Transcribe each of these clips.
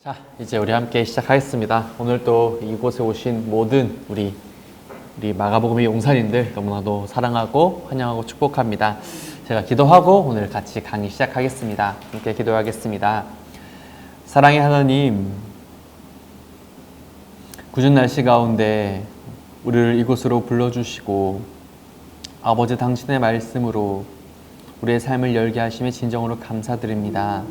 자, 이제 우리 함께 시작하겠습니다. 오늘 또 이곳에 오신 모든 우리 마가복음의 용사님들 너무나도 사랑하고 환영하고 축복합니다. 제가 기도하고 오늘 같이 강의 시작하겠습니다. 함께 기도하겠습니다. 사랑의 하나님, 궂은 날씨 가운데 우리를 이곳으로 불러주시고 아버지 당신의 말씀으로 우리의 삶을 열게 하심에 진정으로 감사드립니다.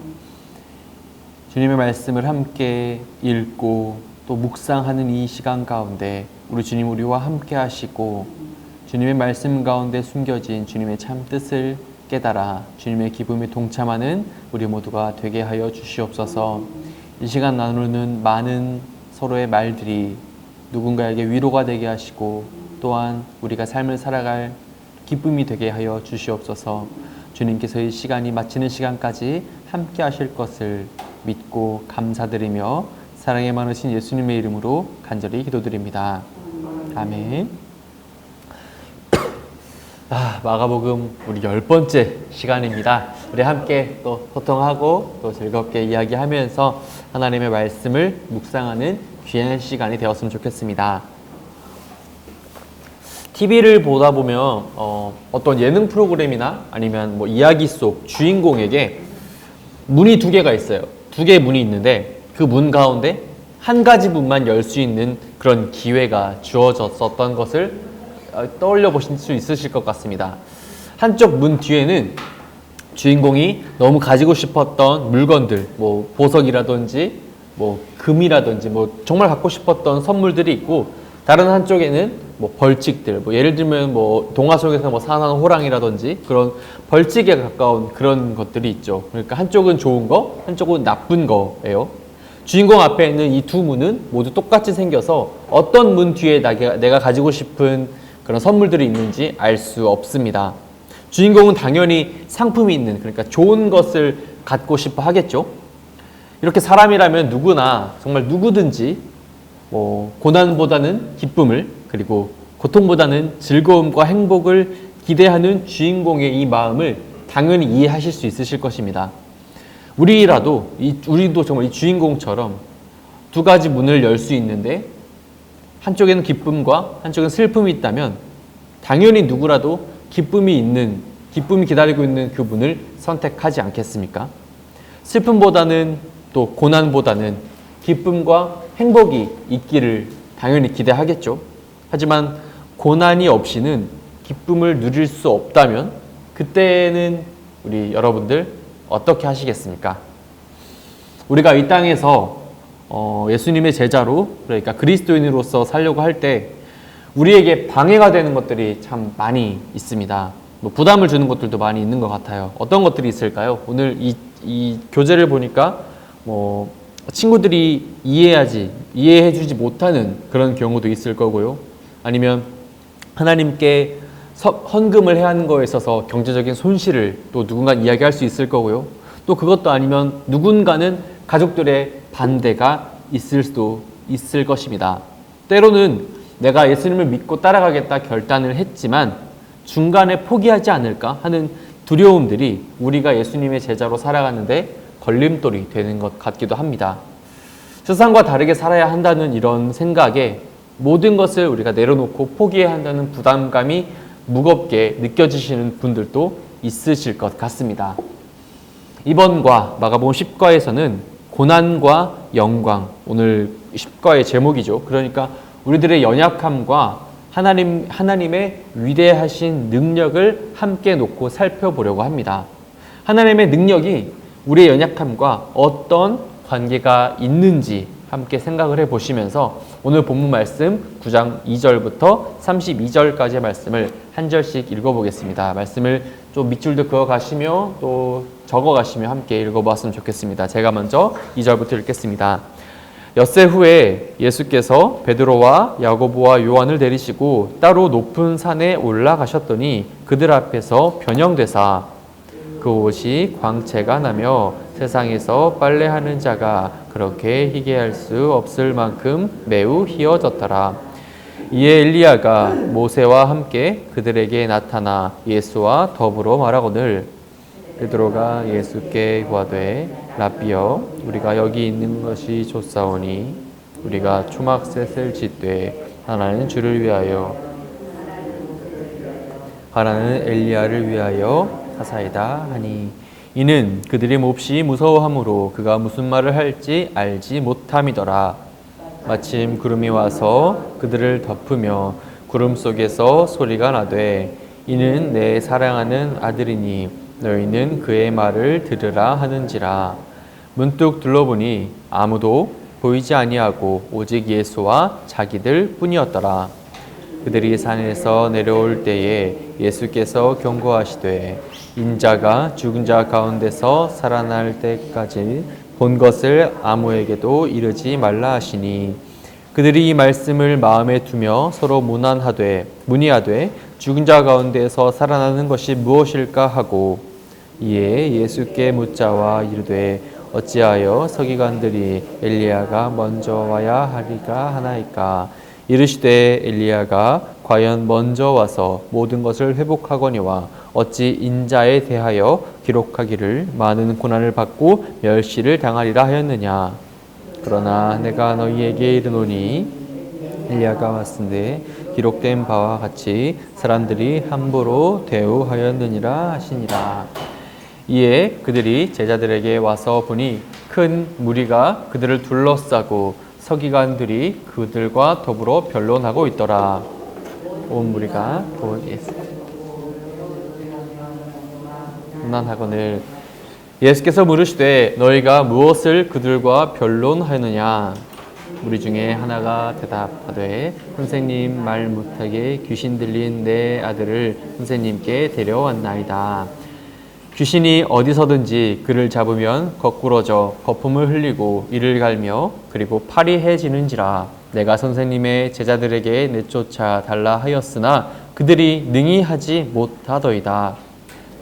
주님의 말씀을 함께 읽고 또 묵상하는 이 시간 가운데 우리 주님 우리와 함께 하시고 주님의 말씀 가운데 숨겨진 주님의 참 뜻을 깨달아 주님의 기쁨에 동참하는 우리 모두가 되게 하여 주시옵소서. 이 시간 나누는 많은 서로의 말들이 누군가에게 위로가 되게 하시고 또한 우리가 삶을 살아갈 기쁨이 되게 하여 주시옵소서. 주님께서 이 시간이 마치는 시간까지 함께 하실 것을 믿고 감사드리며 사랑에 많으신 예수님의 이름으로 간절히 기도드립니다. 아멘. 마가복음 우리 10번째 시간입니다. 우리 함께 또 소통하고 또 즐겁게 이야기하면서 하나님의 말씀을 묵상하는 귀한 시간이 되었으면 좋겠습니다. TV를 보다 보면 어떤 예능 프로그램이나 아니면 뭐 이야기 속 주인공에게 문이 두 개가 있어요. 두 개의 문이 있는데 그 문 가운데 한 가지 문만 열 수 있는 그런 기회가 주어졌었던 것을 떠올려 보실 수 있으실 것 같습니다. 한쪽 문 뒤에는 주인공이 너무 가지고 싶었던 물건들, 뭐 보석이라든지 뭐 금이라든지 뭐 정말 갖고 싶었던 선물들이 있고, 다른 한쪽에는 뭐 벌칙들, 뭐 예를 들면 뭐 동화 속에서 뭐 사나운 호랑이라든지 그런 벌칙에 가까운 그런 것들이 있죠. 그러니까 한쪽은 좋은 거, 한쪽은 나쁜 거예요. 주인공 앞에 있는 이 두 문은 모두 똑같이 생겨서 어떤 문 뒤에 내가 가지고 싶은 그런 선물들이 있는지 알 수 없습니다. 주인공은 당연히 상품이 있는, 그러니까 좋은 것을 갖고 싶어 하겠죠. 이렇게 사람이라면 누구나, 정말 누구든지 뭐 고난보다는 기쁨을, 그리고 고통보다는 즐거움과 행복을 기대하는 주인공의 이 마음을 당연히 이해하실 수 있으실 것입니다. 우리도 정말 이 주인공처럼 두 가지 문을 열 수 있는데 한쪽에는 기쁨과 한쪽에는 슬픔이 있다면 당연히 누구라도 기쁨이 기다리고 있는 그 문을 선택하지 않겠습니까? 슬픔보다는 또 고난보다는 기쁨과 행복이 있기를 당연히 기대하겠죠. 하지만 고난이 없이는 기쁨을 누릴 수 없다면 그때는 우리 여러분들 어떻게 하시겠습니까? 우리가 이 땅에서 예수님의 제자로, 그러니까 그리스도인으로서 살려고 할 때 우리에게 방해가 되는 것들이 참 많이 있습니다. 뭐 부담을 주는 것들도 많이 있는 것 같아요. 어떤 것들이 있을까요? 오늘 이 교재를 보니까 뭐 친구들이 이해해주지 못하는 그런 경우도 있을 거고요. 아니면 하나님께 헌금을 해야 하는 거에 있어서 경제적인 손실을 또 누군가 이야기할 수 있을 거고요. 또 그것도 아니면 누군가는 가족들의 반대가 있을 수도 있을 것입니다. 때로는 내가 예수님을 믿고 따라가겠다 결단을 했지만 중간에 포기하지 않을까 하는 두려움들이 우리가 예수님의 제자로 살아가는데 걸림돌이 되는 것 같기도 합니다. 세상과 다르게 살아야 한다는 이런 생각에 모든 것을 우리가 내려놓고 포기해야 한다는 부담감이 무겁게 느껴지시는 분들도 있으실 것 같습니다. 이번과 마가복음 10과에서는 고난과 영광, 오늘 10과의 제목이죠. 그러니까 우리들의 연약함과 하나님의 위대하신 능력을 함께 놓고 살펴보려고 합니다. 하나님의 능력이 우리의 연약함과 어떤 관계가 있는지 함께 생각을 해보시면서 오늘 본문 말씀 9장 2절부터 32절까지의 말씀을 한 절씩 읽어보겠습니다. 말씀을 좀 밑줄도 그어가시며 또 적어가시며 함께 읽어보았으면 좋겠습니다. 제가 먼저 2절부터 읽겠습니다. 엿새 후에 예수께서 베드로와 야고보와 요한을 데리시고 따로 높은 산에 올라가셨더니 그들 앞에서 변형되사 그 옷이 광채가 나며 세상에서 빨래하는 자가 그렇게 희게 할 수 없을 만큼 매우 희어졌더라. 이에 엘리야가 모세와 함께 그들에게 나타나 예수와 더불어 말하거늘 베드로가 예수께 구하되 라삐여 우리가 여기 있는 것이 좋사오니 우리가 초막셋을 짓되 하나는 주를 위하여 하나는 엘리야를 위하여 하사이다 하니 이는 그들이 몹시 무서워하므로 그가 무슨 말을 할지 알지 못함이더라. 마침 구름이 와서 그들을 덮으며 구름 속에서 소리가 나되 이는 내 사랑하는 아들이니 너희는 그의 말을 들으라 하는지라. 문득 둘러보니 아무도 보이지 아니하고 오직 예수와 자기들 뿐이었더라. 그들이 산에서 내려올 때에 예수께서 경고하시되 인자가 죽은 자 가운데서 살아날 때까지 본 것을 아무에게도 이르지 말라 하시니 그들이 이 말씀을 마음에 두며 서로 문의하되 죽은 자 가운데서 살아나는 것이 무엇일까 하고 이에 예수께 묻자와 이르되 어찌하여 서기관들이 엘리야가 먼저 와야 하리까 하나이까. 이르시되 엘리야가 과연 먼저 와서 모든 것을 회복하거니와 어찌 인자에 대하여 기록하기를 많은 고난을 받고 멸시를 당하리라 하였느냐. 그러나 내가 너희에게 이르노니 엘리야가 왔은데 기록된 바와 같이 사람들이 함부로 대우하였느니라 하시니라. 이에 그들이 제자들에게 와서 보니 큰 무리가 그들을 둘러싸고 서기관들이 그들과 더불어 변론하고 있더라. 온 무리가 곧 문안하거늘 예수께서 물으시되 너희가 무엇을 그들과 변론하느냐. 무리 중에 하나가 대답하되 선생님 말 못하게 귀신 들린 내 아들을 선생님께 데려왔나이다. 귀신이 어디서든지 그를 잡으면 거꾸러져 거품을 흘리고 이를 갈며 그리고 팔이 해지는지라. 내가 선생님의 제자들에게 내쫓아 달라 하였으나 그들이 능히 하지 못하더이다.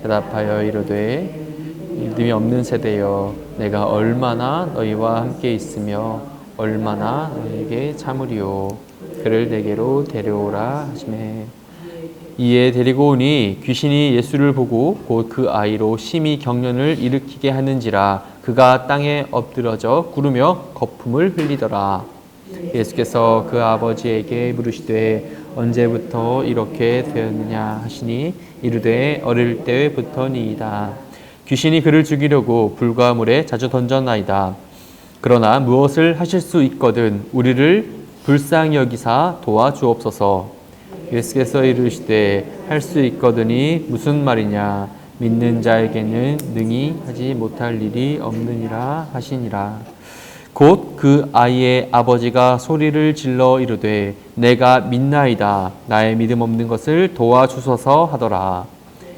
대답하여 이르되 믿음이 없는 세대여 내가 얼마나 너희와 함께 있으며 얼마나 너희에게 참으리요. 그를 내게로 데려오라 하시매 이에 데리고 오니 귀신이 예수를 보고 곧 그 아이로 심히 경련을 일으키게 하는지라. 그가 땅에 엎드러져 구르며 거품을 흘리더라. 예수께서 그 아버지에게 물으시되 언제부터 이렇게 되었느냐 하시니 이르되 어릴 때부터니이다. 귀신이 그를 죽이려고 불과 물에 자주 던졌나이다. 그러나 무엇을 하실 수 있거든 우리를 불쌍히 여기사 도와주옵소서. 예수께서 이르시되 할 수 있거든이 무슨 말이냐. 믿는 자에게는 능히 하지 못할 일이 없느니라 하시니라. 곧 그 아이의 아버지가 소리를 질러 이르되 내가 믿나이다. 나의 믿음 없는 것을 도와주소서 하더라.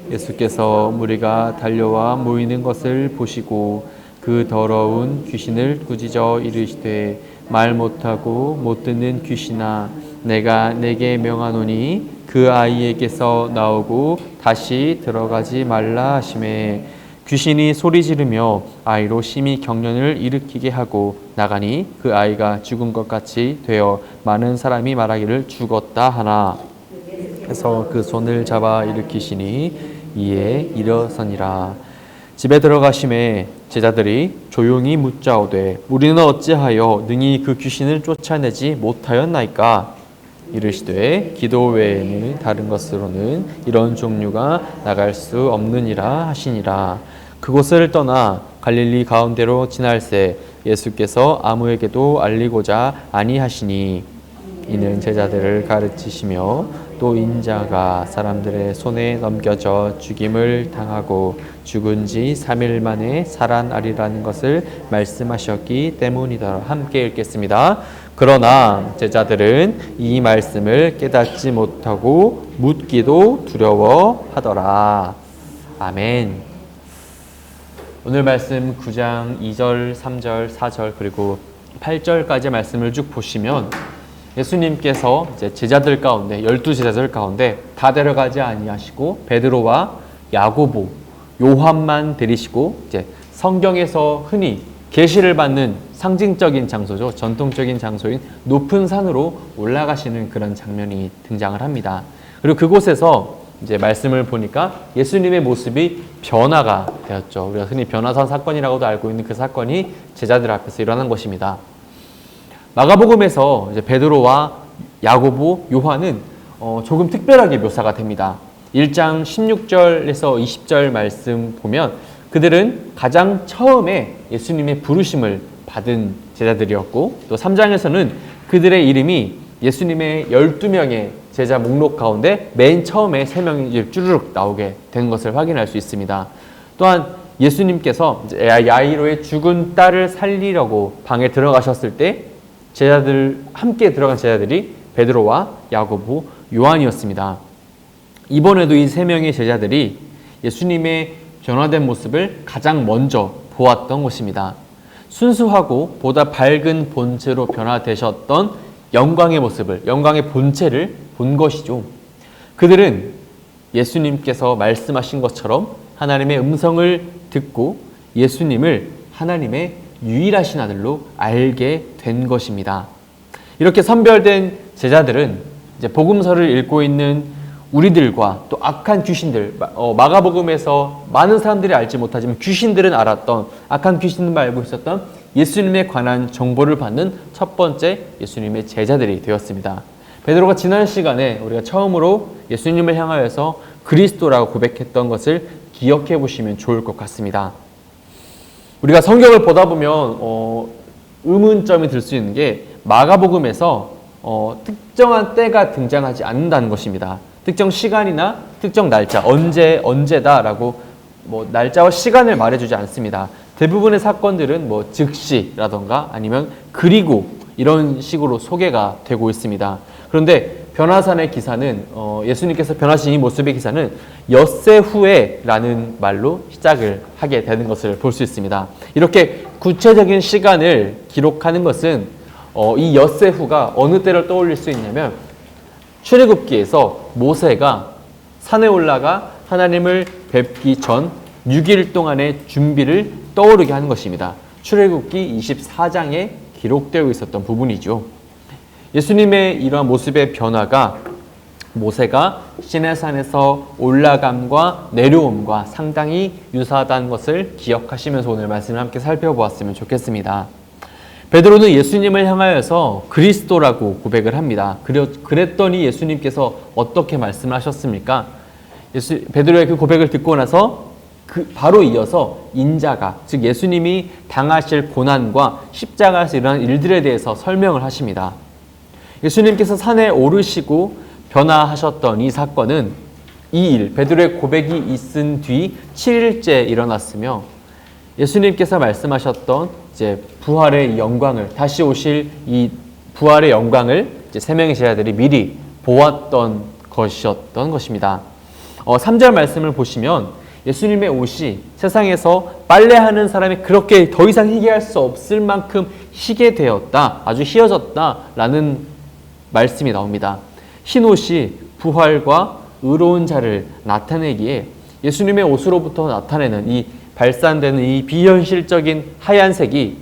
예수께서 무리가 달려와 모이는 것을 보시고 그 더러운 귀신을 꾸짖어 이르시되 말 못하고 못 듣는 귀신아 내가 내게 명하노니 그 아이에게서 나오고 다시 들어가지 말라 하시매 귀신이 소리 지르며 아이로 심히 경련을 일으키게 하고 나가니 그 아이가 죽은 것 같이 되어 많은 사람이 말하기를 죽었다 하나. 해서 그 손을 잡아 일으키시니 이에 일어서니라. 집에 들어가심에 제자들이 조용히 묻자오되 우리는 어찌하여 능히 그 귀신을 쫓아내지 못하였나이까. 이르시되 기도 외에는 다른 것으로는 이런 종류가 나갈 수 없느니라 하시니라. 그곳을 떠나 갈릴리 가운데로 지날새 예수께서 아무에게도 알리고자 아니하시니 이는 제자들을 가르치시며 또 인자가 사람들의 손에 넘겨져 죽임을 당하고 죽은 지 3일 만에 살아나리라는 것을 말씀하셨기 때문이다. 함께 읽겠습니다. 그러나 제자들은 이 말씀을 깨닫지 못하고 묻기도 두려워하더라. 아멘. 오늘 말씀 9장 2절, 3절, 4절 그리고 8절까지 말씀을 쭉 보시면 예수님께서 이제 제자들 가운데 12제자들 가운데 다 데려가지 아니하시고 베드로와 야고보, 요한만 데리시고 이제 성경에서 흔히 계시를 받는 상징적인 장소죠. 전통적인 장소인 높은 산으로 올라가시는 그런 장면이 등장을 합니다. 그리고 그곳에서 이제 말씀을 보니까 예수님의 모습이 변화가 되었죠. 우리가 흔히 변화산 사건이라고도 알고 있는 그 사건이 제자들 앞에서 일어난 것입니다. 마가복음에서 이제 베드로와 야고보, 요한은 조금 특별하게 묘사가 됩니다. 1장 16절에서 20절 말씀 보면 그들은 가장 처음에 예수님의 부르심을 받은 제자들이었고, 또 3장에서는 그들의 이름이 예수님의 12명의 제자 목록 가운데 맨 처음에 3명이 쭈르륵 나오게 된 것을 확인할 수 있습니다. 또한 예수님께서 야이로의 죽은 딸을 살리려고 방에 들어가셨을 때 함께 들어간 제자들이 베드로와 야고보, 요한이었습니다. 이번에도 이 3명의 제자들이 예수님의 변화된 모습을 가장 먼저 보았던 것입니다. 순수하고 보다 밝은 본체로 변화되셨던 영광의 모습을, 영광의 본체를 본 것이죠. 그들은 예수님께서 말씀하신 것처럼 하나님의 음성을 듣고 예수님을 하나님의 유일하신 아들로 알게 된 것입니다. 이렇게 선별된 제자들은 이제 복음서를 읽고 있는 우리들과 또 악한 귀신들, 마가복음에서 많은 사람들이 알지 못하지만 귀신들은 알았던, 악한 귀신들만 알고 있었던 예수님에 관한 정보를 받는 첫 번째 예수님의 제자들이 되었습니다. 베드로가 지난 시간에 우리가 처음으로 예수님을 향하여서 그리스도라고 고백했던 것을 기억해 보시면 좋을 것 같습니다. 우리가 성경을 보다 보면 의문점이 들 수 있는 게 마가복음에서 특정한 때가 등장하지 않는다는 것입니다. 특정 시간이나 특정 날짜, 언제다라고 날짜와 시간을 말해주지 않습니다. 대부분의 사건들은 즉시라던가 아니면 그리고 이런 식으로 소개가 되고 있습니다. 그런데 변화산의 기사는 예수님께서 변하신 이 모습의 기사는 엿새 후에라는 말로 시작을 하게 되는 것을 볼 수 있습니다. 이렇게 구체적인 시간을 기록하는 것은 이 엿새 후가 어느 때를 떠올릴 수 있냐면 출애굽기에서 모세가 산에 올라가 하나님을 뵙기 전 6일 동안의 준비를 떠오르게 하는 것입니다. 출애굽기 24장에 기록되어 있었던 부분이죠. 예수님의 이러한 모습의 변화가 모세가 시내산에서 올라감과 내려옴과 상당히 유사하다는 것을 기억하시면서 오늘 말씀을 함께 살펴보았으면 좋겠습니다. 베드로는 예수님을 향하여서 그리스도라고 고백을 합니다. 그랬더니 예수님께서 어떻게 말씀을 하셨습니까? 베드로의 그 고백을 듣고 나서 바로 이어서 인자가, 즉 예수님이 당하실 고난과 십자가에서 일어난 일들에 대해서 설명을 하십니다. 예수님께서 산에 오르시고 변화하셨던 이 사건은 이 일, 베드로의 고백이 있은 뒤 7일째 일어났으며 예수님께서 말씀하셨던 이제 부활의 영광을, 다시 오실 이 부활의 영광을 이제 3명의 제자들이 미리 보았던 것이었던 것입니다. 3절 말씀을 보시면 예수님의 옷이 세상에서 빨래하는 사람이 그렇게 더 이상 희게할 수 없을 만큼 희게 되었다, 아주 희어졌다라는 말씀이 나옵니다. 흰 옷이 부활과 의로운 자를 나타내기에 예수님의 옷으로부터 나타내는 이 발산되는 이 비현실적인 하얀색이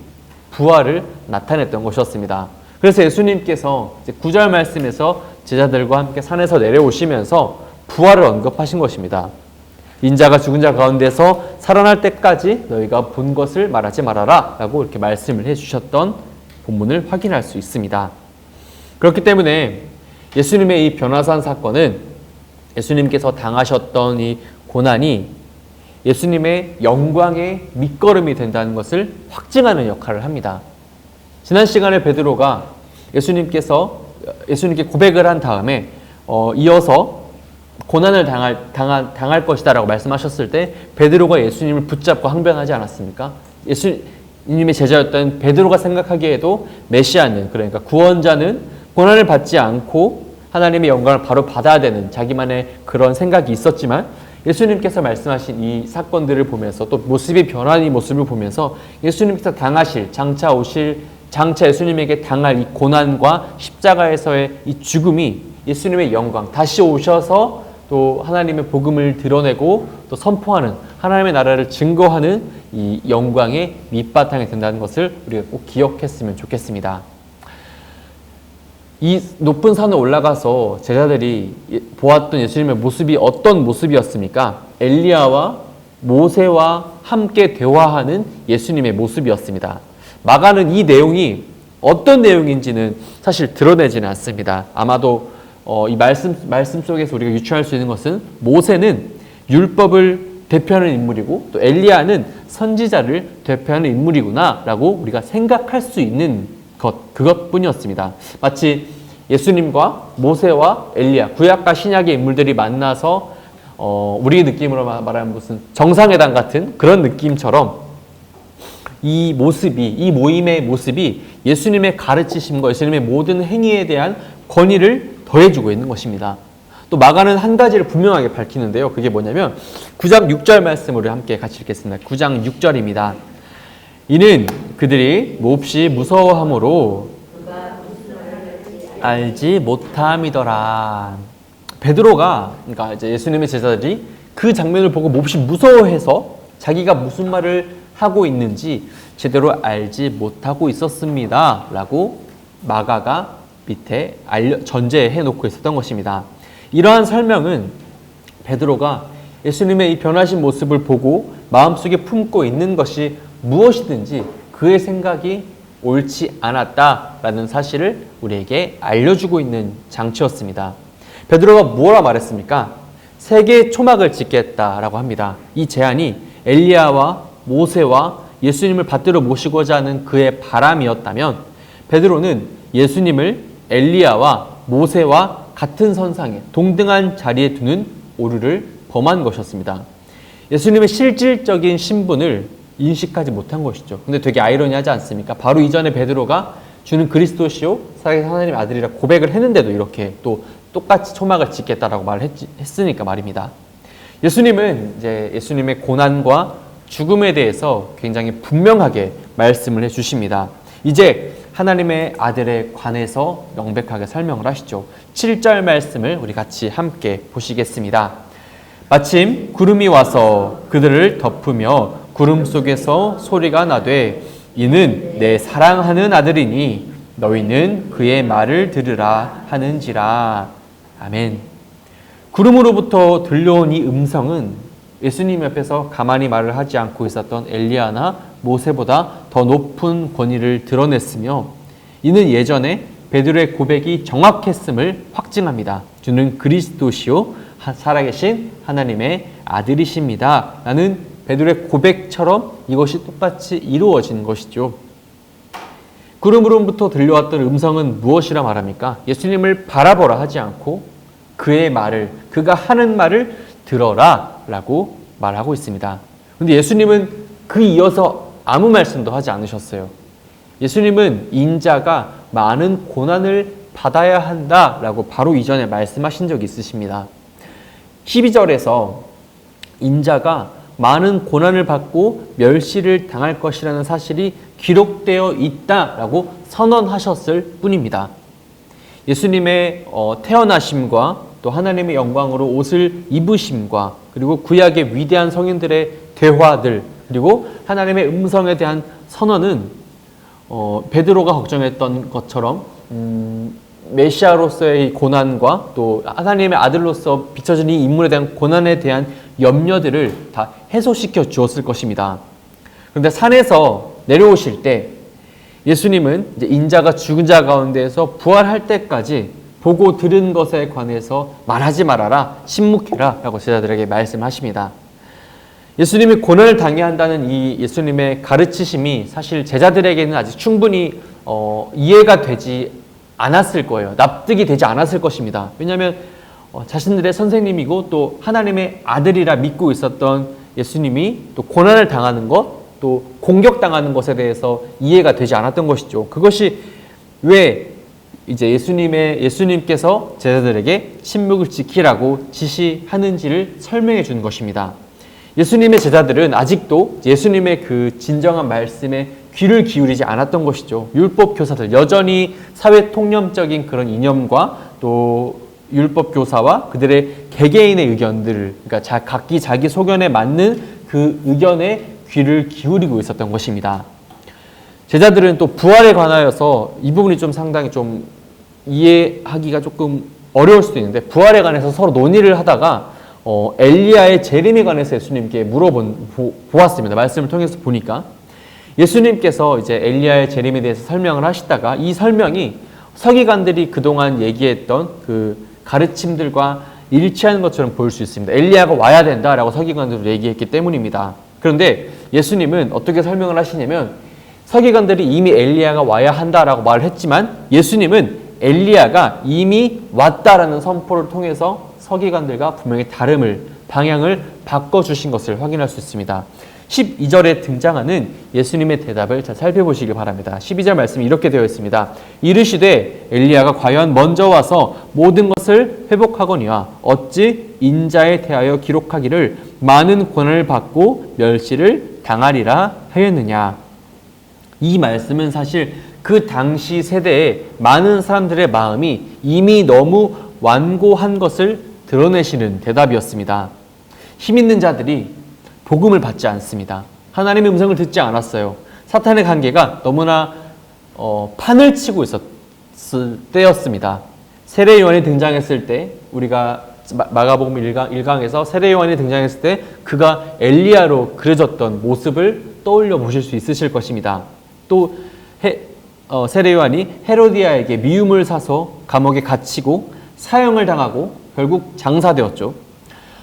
부활을 나타냈던 것이었습니다. 그래서 예수님께서 9절 말씀에서 제자들과 함께 산에서 내려오시면서 부활을 언급하신 것입니다. 인자가 죽은 자 가운데서 살아날 때까지 너희가 본 것을 말하지 말아라 라고 이렇게 말씀을 해주셨던 본문을 확인할 수 있습니다. 그렇기 때문에 예수님의 이 변화산 사건은 예수님께서 당하셨던 이 고난이 예수님의 영광의 밑거름이 된다는 것을 확증하는 역할을 합니다. 지난 시간에 베드로가 예수님께 고백을 한 다음에 이어서 고난을 당할 것이다 라고 말씀하셨을 때 베드로가 예수님을 붙잡고 항변하지 않았습니까? 예수님의 제자였던 베드로가 생각하기에도 메시아는, 그러니까 구원자는 고난을 받지 않고 하나님의 영광을 바로 받아야 되는 자기만의 그런 생각이 있었지만 예수님께서 말씀하신 이 사건들을 보면서 또 모습이 변한 이 모습을 보면서 예수님께서 장차 예수님에게 당할 이 고난과 십자가에서의 이 죽음이 예수님의 영광, 다시 오셔서 또 하나님의 복음을 드러내고 또 선포하는 하나님의 나라를 증거하는 이 영광의 밑바탕이 된다는 것을 우리가 꼭 기억했으면 좋겠습니다. 이 높은 산에 올라가서 제자들이 보았던 예수님의 모습이 어떤 모습이었습니까? 엘리야와 모세와 함께 대화하는 예수님의 모습이었습니다. 마가는 이 내용이 어떤 내용인지는 사실 드러내지는 않습니다. 아마도 이 말씀 속에서 우리가 유추할 수 있는 것은 모세는 율법을 대표하는 인물이고 또 엘리야는 선지자를 대표하는 인물이구나라고 우리가 생각할 수 있는 그것뿐이었습니다. 마치 예수님과 모세와 엘리야, 구약과 신약의 인물들이 만나서 우리의 느낌으로 말하면 무슨 정상회담 같은 그런 느낌처럼 이 모임의 모습이 예수님의 가르치심과 예수님의 모든 행위에 대한 권위를 더해주고 있는 것입니다. 또 마가는 한 가지를 분명하게 밝히는데요. 그게 뭐냐면 9장 6절 말씀을 함께 같이 읽겠습니다. 9장 6절입니다. 이는 그들이 몹시 무서워함으로 알지 못함이더라. 베드로가, 그러니까 이제 예수님의 제자들이 그 장면을 보고 몹시 무서워해서 자기가 무슨 말을 하고 있는지 제대로 알지 못하고 있었습니다. 라고 마가가 밑에 전제해 놓고 있었던 것입니다. 이러한 설명은 베드로가 예수님의 이 변하신 모습을 보고 마음속에 품고 있는 것이 무엇이든지 그의 생각이 옳지 않았다라는 사실을 우리에게 알려주고 있는 장치였습니다. 베드로가 뭐라 말했습니까? 세계의 초막을 짓겠다라고 합니다. 이 제안이 엘리야와 모세와 예수님을 받들어 모시고자 하는 그의 바람이었다면 베드로는 예수님을 엘리야와 모세와 같은 선상에 동등한 자리에 두는 오류를 범한 것이었습니다. 예수님의 실질적인 신분을 인식하지 못한 것이죠. 근데 되게 아이러니하지 않습니까? 바로 이전에 베드로가 주는 그리스도시요 살아계신 하나님의 아들이라 고백을 했는데도 이렇게 또 똑같이 초막을 짓겠다라고 했으니까 말입니다. 예수님은 이제 예수님의 고난과 죽음에 대해서 굉장히 분명하게 말씀을 해주십니다. 이제 하나님의 아들에 관해서 명백하게 설명을 하시죠. 7절 말씀을 우리 같이 함께 보시겠습니다. 마침 구름이 와서 그들을 덮으며 구름 속에서 소리가 나되 이는 내 사랑하는 아들이니 너희는 그의 말을 들으라 하는지라. 아멘. 구름으로부터 들려온 이 음성은 예수님 옆에서 가만히 말을 하지 않고 있었던 엘리야나 모세보다 더 높은 권위를 드러냈으며 이는 예전에 베드로의 고백이 정확했음을 확증합니다. 주는 그리스도시요 살아계신 하나님의 아들이십니다. 라는 베드로의 고백처럼 이것이 똑같이 이루어진 것이죠. 구름으로부터 들려왔던 음성은 무엇이라 말합니까? 예수님을 바라보라 하지 않고 그의 말을, 그가 하는 말을 들어라 라고 말하고 있습니다. 그런데 예수님은 그 이어서 아무 말씀도 하지 않으셨어요. 예수님은 인자가 많은 고난을 받아야 한다라고 바로 이전에 말씀하신 적이 있으십니다. 12절에서 인자가 많은 고난을 받고 멸시를 당할 것이라는 사실이 기록되어 있다라고 선언하셨을 뿐입니다. 예수님의 태어나심과 또 하나님의 영광으로 옷을 입으심과 그리고 구약의 위대한 성인들의 대화들 그리고 하나님의 음성에 대한 선언은 베드로가 걱정했던 것처럼 메시아로서의 고난과 또 하나님의 아들로서 비춰진 이 인물에 대한 고난에 대한 염려들을 다 해소시켜 주었을 것입니다. 그런데 산에서 내려오실 때 예수님은 이제 인자가 죽은 자 가운데에서 부활할 때까지 보고 들은 것에 관해서 말하지 말아라, 침묵해라 라고 제자들에게 말씀하십니다. 예수님이 고난을 당해야 한다는 이 예수님의 가르치심이 사실 제자들에게는 아직 충분히 이해가 되지 않았을 거예요. 납득이 되지 않았을 것입니다. 왜냐하면 자신들의 선생님이고 또 하나님의 아들이라 믿고 있었던 예수님이 또 고난을 당하는 것, 또 공격당하는 것에 대해서 이해가 되지 않았던 것이죠. 그것이 왜 이제 예수님께서 제자들에게 침묵을 지키라고 지시하는지를 설명해 주는 것입니다. 예수님의 제자들은 아직도 예수님의 그 진정한 말씀에 귀를 기울이지 않았던 것이죠. 율법 교사들, 여전히 사회 통념적인 그런 이념과 또 율법 교사와 그들의 개개인의 의견들을, 그러니까 각기 자기 소견에 맞는 그 의견에 귀를 기울이고 있었던 것입니다. 제자들은 또 부활에 관하여서 이 부분이 좀 상당히 좀 이해하기가 조금 어려울 수도 있는데 부활에 관해서 서로 논의를 하다가 엘리야의 재림에 관해서 예수님께 보았습니다. 말씀을 통해서 보니까 예수님께서 이제 엘리야의 재림에 대해서 설명을 하시다가 이 설명이 서기관들이 그동안 얘기했던 그 가르침들과 일치하는 것처럼 보일 수 있습니다. 엘리야가 와야 된다라고 서기관들도 얘기했기 때문입니다. 그런데 예수님은 어떻게 설명을 하시냐면 서기관들이 이미 엘리야가 와야 한다라고 말을 했지만 예수님은 엘리야가 이미 왔다라는 선포를 통해서 서기관들과 분명히 방향을 바꿔주신 것을 확인할 수 있습니다. 12절에 등장하는 예수님의 대답을 잘 살펴보시기 바랍니다. 12절 말씀이 이렇게 되어 있습니다. 이르시되 엘리야가 과연 먼저 와서 모든 것을 회복하거니와 어찌 인자에 대하여 기록하기를 많은 고난을 받고 멸시를 당하리라 하였느냐. 이 말씀은 사실 그 당시 세대의 많은 사람들의 마음이 이미 너무 완고한 것을 드러내시는 대답이었습니다. 힘 있는 자들이 복음을 받지 않습니다. 하나님의 음성을 듣지 않았어요. 사탄의 관계가 너무나 판을 치고 있었을 때였습니다. 세례 요한이 등장했을 때 우리가 마가복음 1강에서 세례 요한이 등장했을 때 그가 엘리야로 그려졌던 모습을 떠올려 보실 수 있으실 것입니다. 또 세례 요한이 헤로디아에게 미움을 사서 감옥에 갇히고 사형을 당하고 결국 장사되었죠.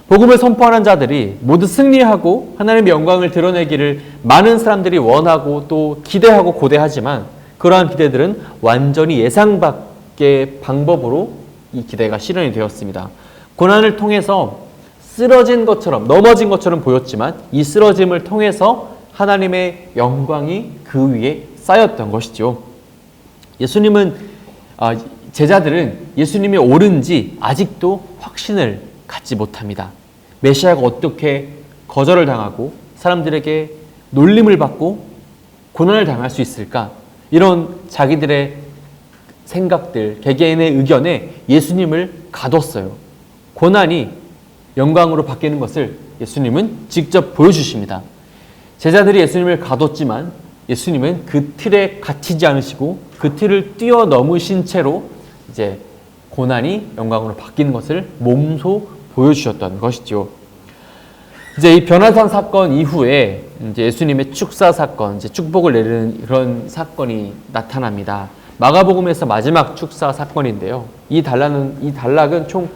복음을 선포하는 자들이 모두 승리하고 하나님의 영광을 드러내기를 많은 사람들이 원하고 또 기대하고 고대하지만 그러한 기대들은 완전히 예상 밖의 방법으로 이 기대가 실현이 되었습니다. 고난을 통해서 쓰러진 것처럼 넘어진 것처럼 보였지만 이 쓰러짐을 통해서 하나님의 영광이 그 위에 쌓였던 것이죠. 제자들은 예수님이 옳은지 아직도 확신을 갖지 못합니다. 메시아가 어떻게 거절을 당하고 사람들에게 놀림을 받고 고난을 당할 수 있을까? 이런 자기들의 생각들, 개개인의 의견에 예수님을 가뒀어요. 고난이 영광으로 바뀌는 것을 예수님은 직접 보여주십니다. 제자들이 예수님을 가뒀지만 예수님은 그 틀에 갇히지 않으시고 그 틀을 뛰어넘으신 채로 이제 고난이 영광으로 바뀌는 것을 몸소 보여주셨던 것이죠. 이제 이 변화산 사건 이후에 이제 예수님의 축사 사건, 이제 축복을 내리는 그런 사건이 나타납니다. 마가복음에서 마지막 축사 사건인데요. 이 단락은 총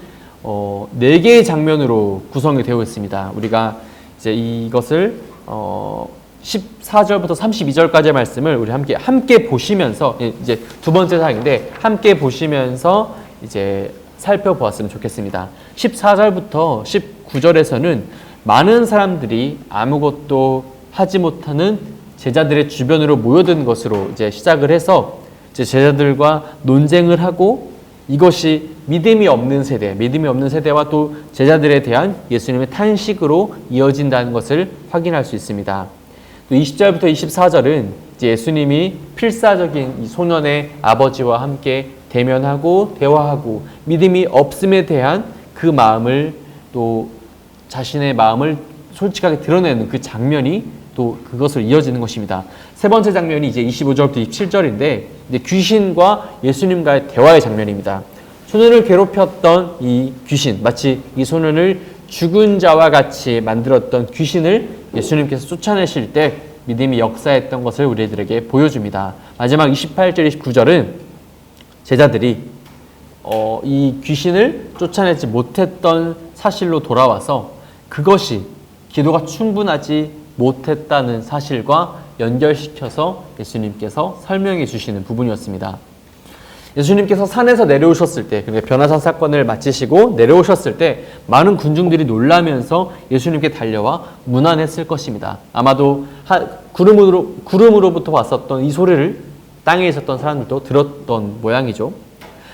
4개의 장면으로 구성이 되어 있습니다. 우리가 이제 이것을 14절부터 32절까지의 말씀을 우리 함께 보시면서 이제 두 번째 사항인데 함께 보시면서 이제 살펴보았으면 좋겠습니다. 14절부터 19절에서는 많은 사람들이 아무것도 하지 못하는 제자들의 주변으로 모여든 것으로 이제 시작을 해서 이제 제자들과 논쟁을 하고 이것이 믿음이 없는 세대와 또 제자들에 대한 예수님의 탄식으로 이어진다는 것을 확인할 수 있습니다. 또 20절부터 24절은 이제 예수님이 필사적인 이 소년의 아버지와 함께 대면하고 대화하고 믿음이 없음에 대한 그 마음을 또 자신의 마음을 솔직하게 드러내는 그 장면이 또 그것을 이어지는 것입니다. 세 번째 장면이 이제 25절부터 27절인데 이제 귀신과 예수님과의 대화의 장면입니다. 소년을 괴롭혔던 이 귀신, 마치 이 소년을 죽은 자와 같이 만들었던 귀신을 예수님께서 쫓아내실 때 믿음이 역사했던 것을 우리들에게 보여줍니다. 마지막 28절, 29절은 제자들이 이 귀신을 쫓아내지 못했던 사실로 돌아와서 그것이 기도가 충분하지 못했다는 사실과 연결시켜서 예수님께서 설명해 주시는 부분이었습니다. 예수님께서 산에서 내려오셨을 때, 그러니까 변화산 사건을 마치시고 내려오셨을 때 많은 군중들이 놀라면서 예수님께 달려와 문안했을 것입니다. 아마도 구름으로부터 왔었던 이 소리를 땅에 있었던 사람들도 들었던 모양이죠.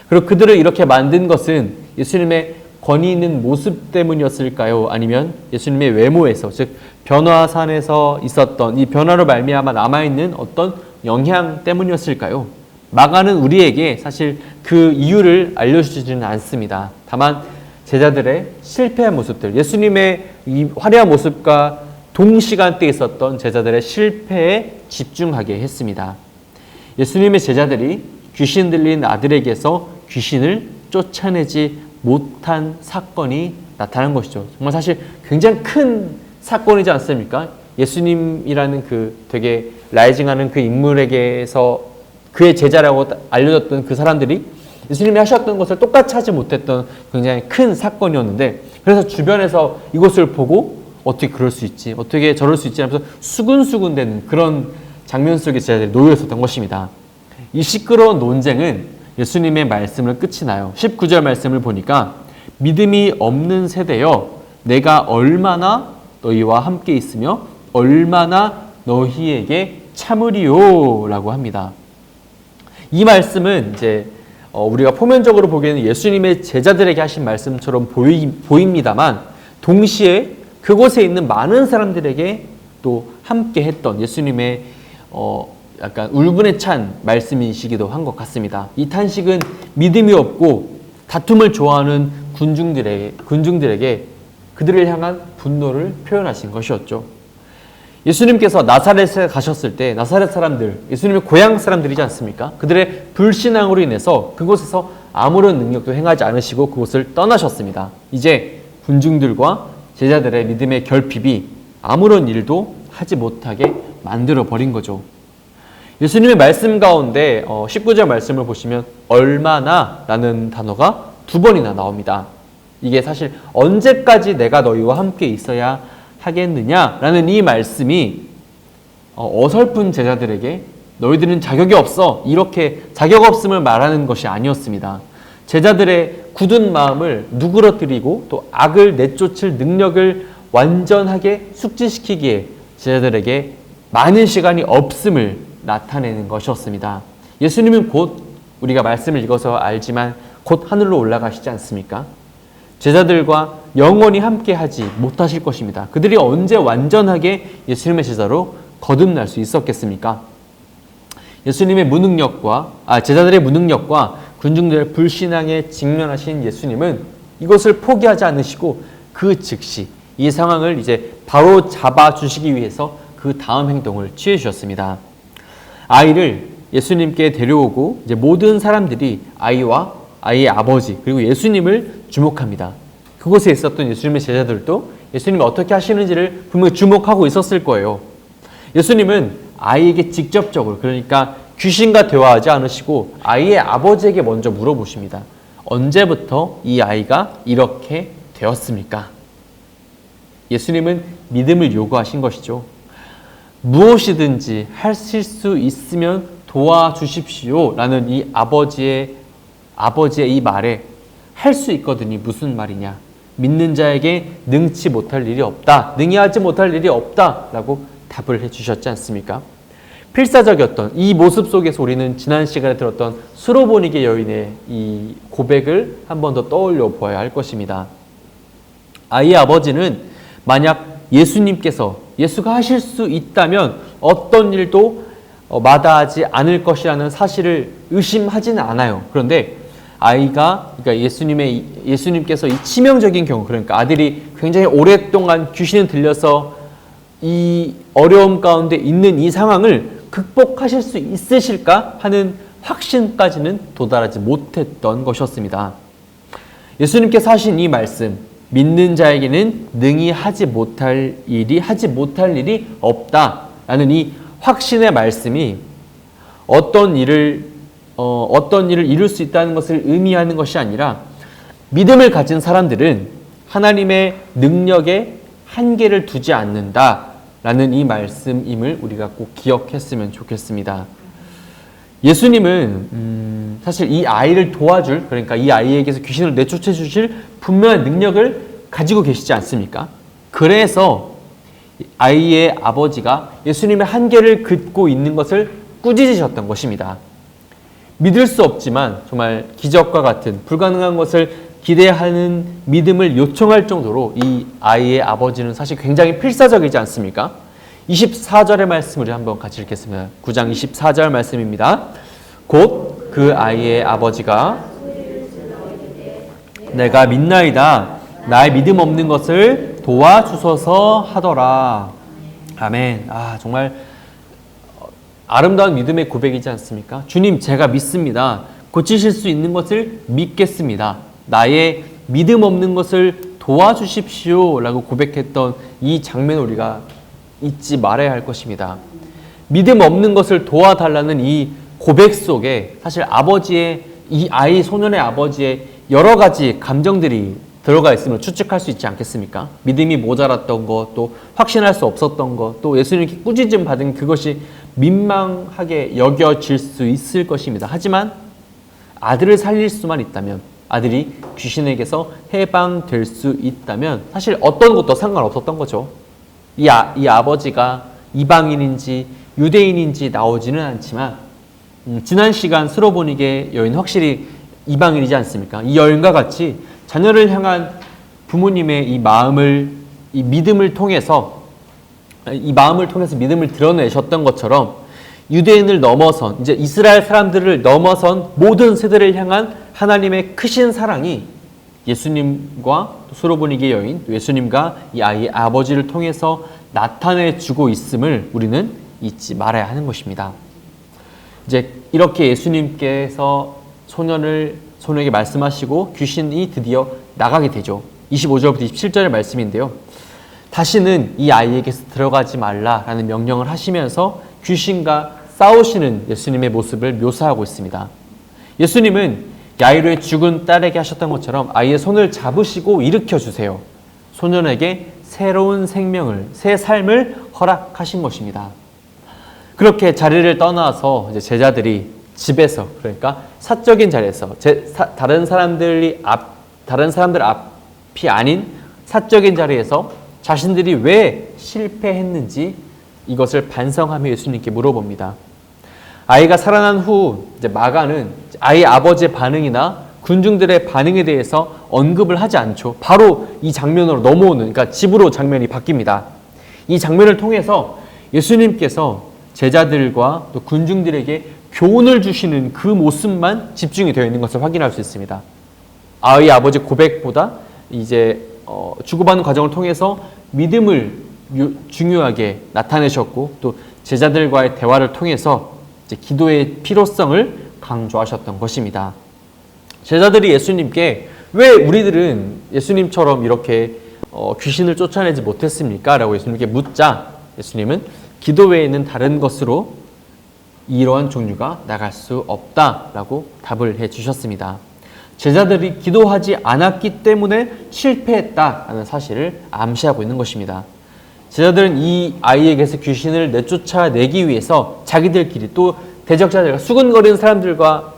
그리고 그들을 이렇게 만든 것은 예수님의 권위 있는 모습 때문이었을까요? 아니면 예수님의 외모에서, 즉 변화산에서 있었던 이 변화로 말미암아 남아있는 어떤 영향 때문이었을까요? 마가는 우리에게 사실 그 이유를 알려주지는 않습니다. 다만 제자들의 실패한 모습들, 예수님의 이 화려한 모습과 동시간대에 있었던 제자들의 실패에 집중하게 했습니다. 예수님의 제자들이 귀신 들린 아들에게서 귀신을 쫓아내지 못한 사건이 나타난 것이죠. 정말 사실 굉장히 큰 사건이지 않습니까? 예수님이라는 그 되게 라이징하는 그 인물에게서 그의 제자라고 알려졌던 그 사람들이 예수님이 하셨던 것을 똑같이 하지 못했던 굉장히 큰 사건이었는데, 그래서 주변에서 이것을 보고 어떻게 그럴 수 있지, 어떻게 저럴 수 있지 하면서 수근수근대는 그런 장면 속에 제자들이 놓여 있었던 것입니다. 이 시끄러운 논쟁은 예수님의 말씀을 끝이 나요. 19절 말씀을 보니까 믿음이 없는 세대여 내가 얼마나 너희와 함께 있으며 얼마나 너희에게 참으리요 라고 합니다. 이 말씀은 이제 우리가 표면적으로 보기에는 예수님의 제자들에게 하신 말씀처럼 보입니다만, 동시에 그곳에 있는 많은 사람들에게 또 함께 했던 예수님의 약간 울분에 찬 말씀이시기도 한 것 같습니다. 이 탄식은 믿음이 없고 다툼을 좋아하는 군중들에게 그들을 향한 분노를 표현하신 것이었죠. 예수님께서 나사렛에 가셨을 때 나사렛 사람들, 예수님의 고향 사람들이지 않습니까? 그들의 불신앙으로 인해서 그곳에서 아무런 능력도 행하지 않으시고 그곳을 떠나셨습니다. 이제 군중들과 제자들의 믿음의 결핍이 아무런 일도 하지 못하게 만들어 버린 거죠. 예수님의 말씀 가운데 19절 말씀을 보시면 얼마나 라는 단어가 2번이나 나옵니다. 이게 사실 언제까지 내가 너희와 함께 있어야 하겠느냐라는 이 말씀이 어설픈 제자들에게 너희들은 자격이 없어, 이렇게 자격 없음을 말하는 것이 아니었습니다. 제자들의 굳은 마음을 누그러뜨리고 또 악을 내쫓을 능력을 완전하게 숙지시키기에 제자들에게 많은 시간이 없음을 나타내는 것이었습니다. 예수님은 곧, 우리가 말씀을 읽어서 알지만 곧 하늘로 올라가시지 않습니까? 제자들과 영원히 함께 하지 못하실 것입니다. 그들이 언제 완전하게 예수님의 제자로 거듭날 수 있었겠습니까? 예수님의 제자들의 무능력과 군중들의 불신앙에 직면하신 예수님은 이것을 포기하지 않으시고 그 즉시 이 상황을 이제 바로 잡아주시기 위해서 그 다음 행동을 취해 주셨습니다. 아이를 예수님께 데려오고 이제 모든 사람들이 아이와 아이의 아버지 그리고 예수님을 주목합니다. 그곳에 있었던 예수님의 제자들도 예수님이 어떻게 하시는지를 분명히 주목하고 있었을 거예요. 예수님은 아이에게 직접적으로, 그러니까 귀신과 대화하지 않으시고 아이의 아버지에게 먼저 물어보십니다. 언제부터 이 아이가 이렇게 되었습니까? 예수님은 믿음을 요구하신 것이죠. 무엇이든지 하실 수 있으면 도와주십시오 라는 이 아버지의 이 말에 할 수 있거든이 무슨 말이냐, 믿는 자에게 능치 못할 일이 없다, 능히하지 못할 일이 없다 라고 답을 해주셨지 않습니까? 필사적이었던 이 모습 속에서 우리는 지난 시간에 들었던 수로보니게 여인의 이 고백을 한 번 더 떠올려 보아야 할 것입니다. 아이의 아버지는 만약 예수가 하실 수 있다면 어떤 일도 마다하지 않을 것이라는 사실을 의심하지는 않아요. 그런데 그러니까 예수님께서 이 치명적인 경우, 그러니까 아들이 굉장히 오랫동안 귀신에 들려서 이 어려움 가운데 있는 이 상황을 극복하실 수 있으실까 하는 확신까지는 도달하지 못했던 것이었습니다. 예수님께서 하신 이 말씀, 믿는 자에게는 능히 하지 못할 일이 없다라는 이 확신의 말씀이 어떤 일을 이룰 수 있다는 것을 의미하는 것이 아니라, 믿음을 가진 사람들은 하나님의 능력에 한계를 두지 않는다라는 이 말씀임을 우리가 꼭 기억했으면 좋겠습니다. 예수님은 사실 이 아이를 도와줄, 그러니까 이 아이에게서 귀신을 내쫓아 주실 분명한 능력을 가지고 계시지 않습니까? 그래서 아이의 아버지가 예수님의 한계를 긋고 있는 것을 꾸짖으셨던 것입니다. 믿을 수 없지만 정말 기적과 같은 불가능한 것을 기대하는 믿음을 요청할 정도로 이 아이의 아버지는 사실 굉장히 필사적이지 않습니까? 24절의 말씀을 한번 같이 읽겠습니다. 9장 24절 말씀입니다. 곧 그 아이의 아버지가 내가 믿나이다, 나의 믿음 없는 것을 도와주소서 하더라. 아멘. 정말 아름다운 믿음의 고백이지 않습니까? 주님, 제가 믿습니다. 고치실 수 있는 것을 믿겠습니다. 나의 믿음 없는 것을 도와주십시오 라고 고백했던 이 장면을 우리가 잊지 말아야 할 것입니다. 믿음 없는 것을 도와달라는 이 고백 속에 사실 아버지의, 이 아이 소년의 아버지의 여러 가지 감정들이 들어가 있음을 추측할 수 있지 않겠습니까? 믿음이 모자랐던 것, 또 확신할 수 없었던 것, 또 예수님께 꾸짖음 받은 그것이 민망하게 여겨질 수 있을 것입니다. 하지만 아들을 살릴 수만 있다면, 아들이 귀신에게서 해방될 수 있다면 사실 어떤 것도 상관없었던 거죠. 이 아버지가 이방인인지 유대인인지 나오지는 않지만 지난 시간 스로보니게 여인 확실히 이방인이지 않습니까? 이 여인과 같이 자녀를 향한 부모님의 이 믿음을 통해서 믿음을 드러내셨던 것처럼 유대인을 넘어선, 이제 이스라엘 사람들을 넘어선 모든 세대를 향한 하나님의 크신 사랑이 예수님과 스로보니게 여인, 예수님과 이 아이의 아버지를 통해서 나타내주고 있음을 우리는 잊지 말아야 하는 것입니다. 이제 이렇게 예수님께서 소년에게 말씀하시고 귀신이 드디어 나가게 되죠. 25절부터 27절의 말씀인데요. 다시는 이 아이에게서 들어가지 말라라는 명령을 하시면서 귀신과 싸우시는 예수님의 모습을 묘사하고 있습니다. 예수님은 야이로의 죽은 딸에게 하셨던 것처럼 아이의 손을 잡으시고 일으켜주세요. 소년에게 새로운 생명을, 새 삶을 허락하신 것입니다. 그렇게 자리를 떠나서 이제 제자들이 집에서, 그러니까 사적인 자리에서 다른 사람들 앞이 아닌 사적인 자리에서 자신들이 왜 실패했는지 이것을 반성하며 예수님께 물어봅니다. 아이가 살아난 후 이제 마가는 아이의 아버지의 반응이나 군중들의 반응에 대해서 언급을 하지 않죠. 바로 이 장면으로 넘어오는, 그러니까 집으로 장면이 바뀝니다. 이 장면을 통해서 예수님께서 제자들과 또 군중들에게 교훈을 주시는 그 모습만 집중이 되어 있는 것을 확인할 수 있습니다. 아이의 아버지 고백보다 이제 주고받는 과정을 통해서 믿음을 중요하게 나타내셨고, 또 제자들과의 대화를 통해서 이제 기도의 필요성을 강조하셨던 것입니다. 제자들이 예수님께 왜 우리들은 예수님처럼 이렇게 귀신을 쫓아내지 못했습니까? 라고 예수님께 묻자 예수님은 기도 외에는 다른 것으로 이러한 종류가 나갈 수 없다라고 답을 해주셨습니다. 제자들이 기도하지 않았기 때문에 실패했다라는 사실을 암시하고 있는 것입니다. 제자들은 이 아이에게서 귀신을 내쫓아내기 위해서 자기들끼리 또 대적자들과 수군거리는 사람들과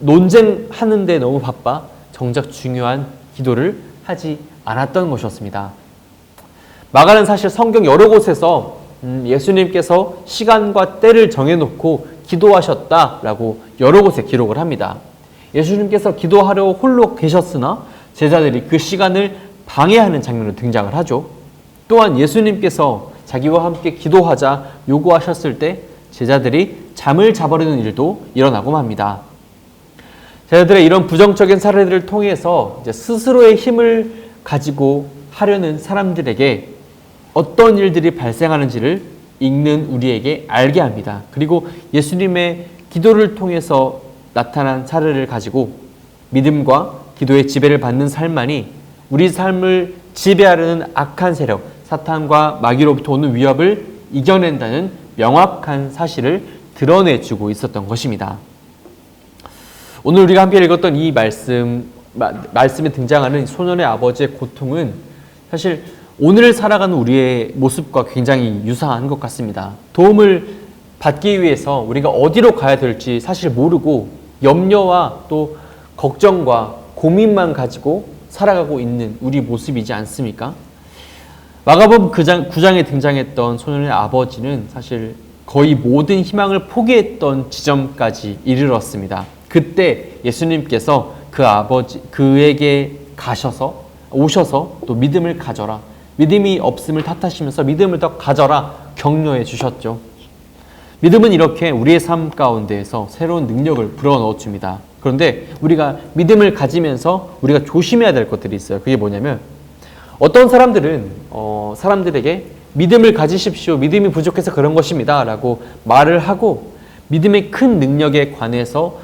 논쟁하는 데 너무 바빠 정작 중요한 기도를 하지 않았던 것이었습니다. 마가는 사실 성경 여러 곳에서 예수님께서 시간과 때를 정해놓고 기도하셨다라고 여러 곳에 기록을 합니다. 예수님께서 기도하려 홀로 계셨으나 제자들이 그 시간을 방해하는 장면으로 등장을 하죠. 또한 예수님께서 자기와 함께 기도하자 요구하셨을 때 제자들이 잠을 자버리는 일도 일어나고 합니다. 제자들의 이런 부정적인 사례들을 통해서 이제 스스로의 힘을 가지고 하려는 사람들에게 어떤 일들이 발생하는지를 읽는 우리에게 알게 합니다. 그리고 예수님의 기도를 통해서 나타난 사례를 가지고 믿음과 기도의 지배를 받는 삶만이 우리 삶을 지배하려는 악한 세력, 사탄과 마귀로부터 오는 위협을 이겨낸다는 명확한 사실을 드러내주고 있었던 것입니다. 오늘 우리가 함께 읽었던 이 말씀에 등장하는 소년의 아버지의 고통은 사실 오늘 살아가는 우리의 모습과 굉장히 유사한 것 같습니다. 도움을 받기 위해서 우리가 어디로 가야 될지 사실 모르고 염려와 또 걱정과 고민만 가지고 살아가고 있는 우리 모습이지 않습니까? 마가복음 9장에 등장했던 소년의 아버지는 사실 거의 모든 희망을 포기했던 지점까지 이르렀습니다. 그때 예수님께서 그에게 오셔서 또 믿음을 가져라. 믿음이 없음을 탓하시면서 믿음을 더 가져라 격려해 주셨죠. 믿음은 이렇게 우리의 삶 가운데에서 새로운 능력을 불어넣어 줍니다. 그런데 우리가 믿음을 가지면서 우리가 조심해야 될 것들이 있어요. 그게 뭐냐면 어떤 사람들은 사람들에게 믿음을 가지십시오. 믿음이 부족해서 그런 것입니다. 라고 말을 하고 믿음의 큰 능력에 관해서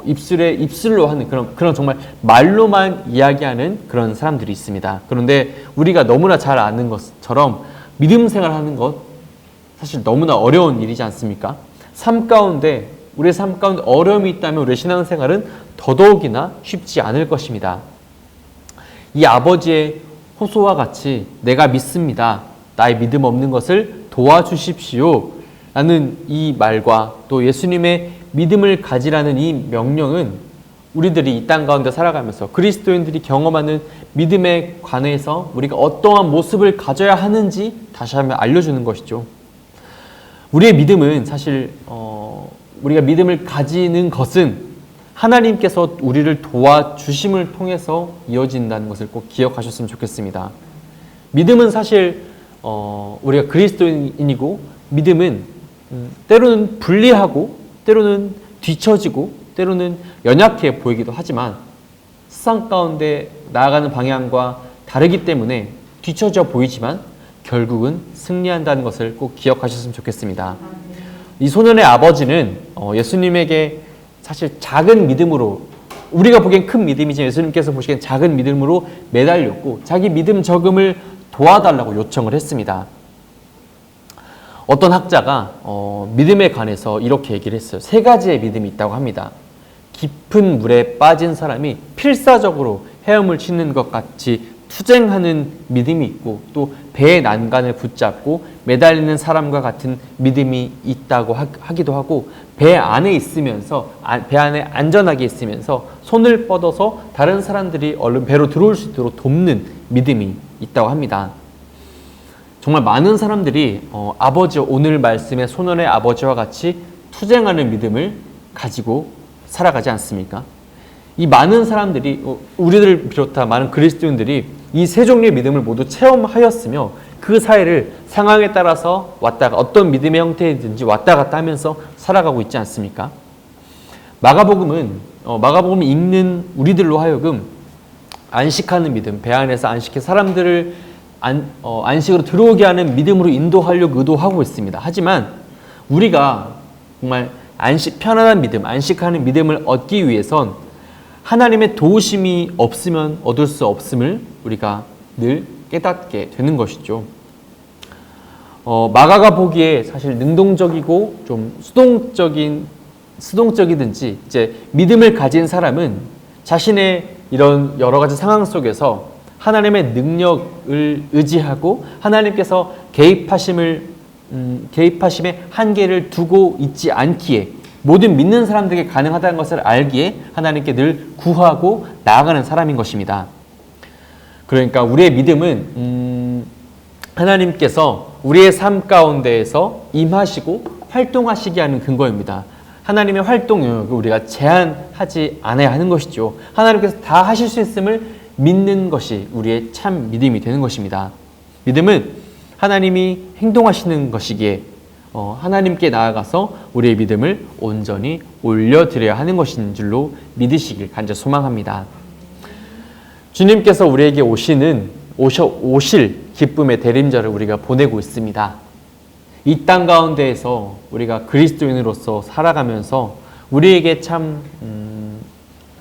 입술로 하는 그런 정말 말로만 이야기하는 그런 사람들이 있습니다. 그런데 우리가 너무나 잘 아는 것처럼 믿음 생활하는 것 사실 너무나 어려운 일이지 않습니까? 우리의 삶 가운데 어려움이 있다면 우리의 신앙생활은 더더욱이나 쉽지 않을 것입니다. 이 아버지의 호소와 같이 내가 믿습니다. 나의 믿음 없는 것을 도와주십시오. 라는 이 말과 또 예수님의 믿음을 가지라는 이 명령은 우리들이 이 땅 가운데 살아가면서 그리스도인들이 경험하는 믿음에 관해서 우리가 어떠한 모습을 가져야 하는지 다시 한번 알려주는 것이죠. 우리의 믿음은 사실 우리가 믿음을 가지는 것은 하나님께서 우리를 도와주심을 통해서 이어진다는 것을 꼭 기억하셨으면 좋겠습니다. 믿음은 사실 우리가 그리스도인이고 믿음은 때로는 불리하고 때로는 뒤처지고 때로는 연약해 보이기도 하지만 세상 가운데 나아가는 방향과 다르기 때문에 뒤처져 보이지만 결국은 승리한다는 것을 꼭 기억하셨으면 좋겠습니다. 이 소년의 아버지는 예수님에게 사실 작은 믿음으로, 우리가 보기엔 큰 믿음이지만 예수님께서 보시기엔 작은 믿음으로 매달렸고 자기 믿음 적음을 도와달라고 요청을 했습니다. 어떤 학자가 믿음에 관해서 이렇게 얘기를 했어요. 3가지의 믿음이 있다고 합니다. 깊은 물에 빠진 사람이 필사적으로 헤엄을 치는 것 같이 투쟁하는 믿음이 있고 또 배의 난간을 붙잡고 매달리는 사람과 같은 믿음이 있다고 하기도 하고 배 안에 있으면서 배 안에 안전하게 있으면서 손을 뻗어서 다른 사람들이 얼른 배로 들어올 수 있도록 돕는 믿음이 있다고 합니다. 정말 많은 사람들이 오늘 말씀의 소년의 아버지와 같이 투쟁하는 믿음을 가지고 살아가지 않습니까? 이 많은 사람들이 우리들을 비롯한 많은 그리스도인들이 이 3종류의 믿음을 모두 체험하였으며 그 사이를 상황에 따라서 왔다가 어떤 믿음의 형태이든지 왔다 갔다 하면서 살아가고 있지 않습니까? 마가복음을 읽는 우리들로 하여금 안식하는 믿음, 배 안에서 안식해 사람들을 안식으로 들어오게 하는 믿음으로 인도하려고 의도하고 있습니다. 하지만 우리가 정말 편안한 믿음, 안식하는 믿음을 얻기 위해선 하나님의 도우심이 없으면 얻을 수 없음을 우리가 늘 깨닫게 되는 것이죠. 마가가 보기에 사실 능동적이고 좀 수동적이든지 이제 믿음을 가진 사람은 자신의 이런 여러 가지 상황 속에서 하나님의 능력을 의지하고 하나님께서 개입하심의 한계를 두고 있지 않기에 모든 믿는 사람들에게 가능하다는 것을 알기에 하나님께 늘 구하고 나아가는 사람인 것입니다. 그러니까 우리의 믿음은 하나님께서 우리의 삶 가운데에서 임하시고 활동하시게 하는 근거입니다. 하나님의 활동 영역을 우리가 제한하지 않아야 하는 것이죠. 하나님께서 다 하실 수 있음을 믿는 것이 우리의 참 믿음이 되는 것입니다. 믿음은 하나님이 행동하시는 것이기에 하나님께 나아가서 우리의 믿음을 온전히 올려드려야 하는 것인 줄로 믿으시길 간절히 소망합니다. 주님께서 우리에게 오실 기쁨의 대림절을 우리가 보내고 있습니다. 이 땅 가운데에서 우리가 그리스도인으로서 살아가면서 우리에게 참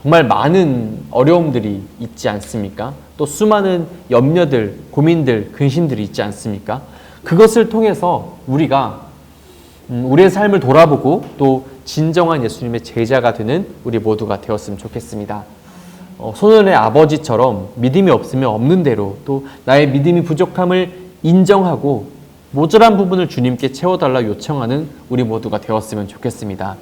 정말 많은 어려움들이 있지 않습니까? 또 수많은 염려들, 고민들, 근심들이 있지 않습니까? 그것을 통해서 우리가 우리의 삶을 돌아보고 또 진정한 예수님의 제자가 되는 우리 모두가 되었으면 좋겠습니다. 소년의 아버지처럼 믿음이 없으면 없는 대로 또 나의 믿음이 부족함을 인정하고 모자란 부분을 주님께 채워달라 요청하는 우리 모두가 되었으면 좋겠습니다.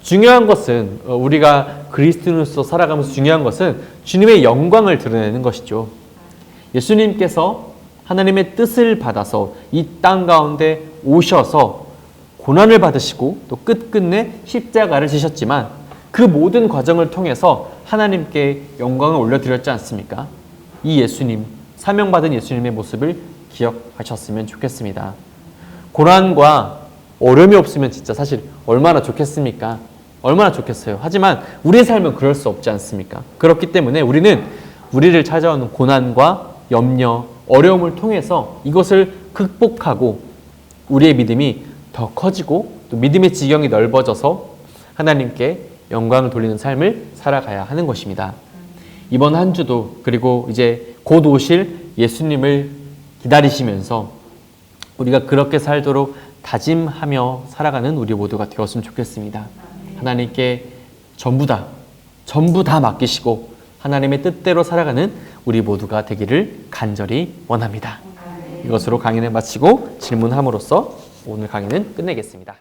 중요한 것은 우리가 그리스도인으로서 살아가면서 중요한 것은 주님의 영광을 드러내는 것이죠. 예수님께서 하나님의 뜻을 받아서 이 땅 가운데 오셔서 고난을 받으시고 또 끝끝내 십자가를 지셨지만 그 모든 과정을 통해서 하나님께 영광을 올려드렸지 않습니까? 이 예수님, 사명받은 예수님의 모습을 기억하셨으면 좋겠습니다. 고난과 어려움이 없으면 진짜 사실 얼마나 좋겠습니까? 얼마나 좋겠어요. 하지만 우리의 삶은 그럴 수 없지 않습니까? 그렇기 때문에 우리는 우리를 찾아오는 고난과 염려, 어려움을 통해서 이것을 극복하고 우리의 믿음이 더 커지고 또 믿음의 지경이 넓어져서 하나님께 영광을 돌리는 삶을 살아가야 하는 것입니다. 이번 한 주도 그리고 이제 곧 오실 예수님을 기다리시면서 우리가 그렇게 살도록 다짐하며 살아가는 우리 모두가 되었으면 좋겠습니다. 하나님께 전부 다 맡기시고 하나님의 뜻대로 살아가는 우리 모두가 되기를 간절히 원합니다. 이것으로 강의를 마치고 질문함으로써 오늘 강의는 끝내겠습니다.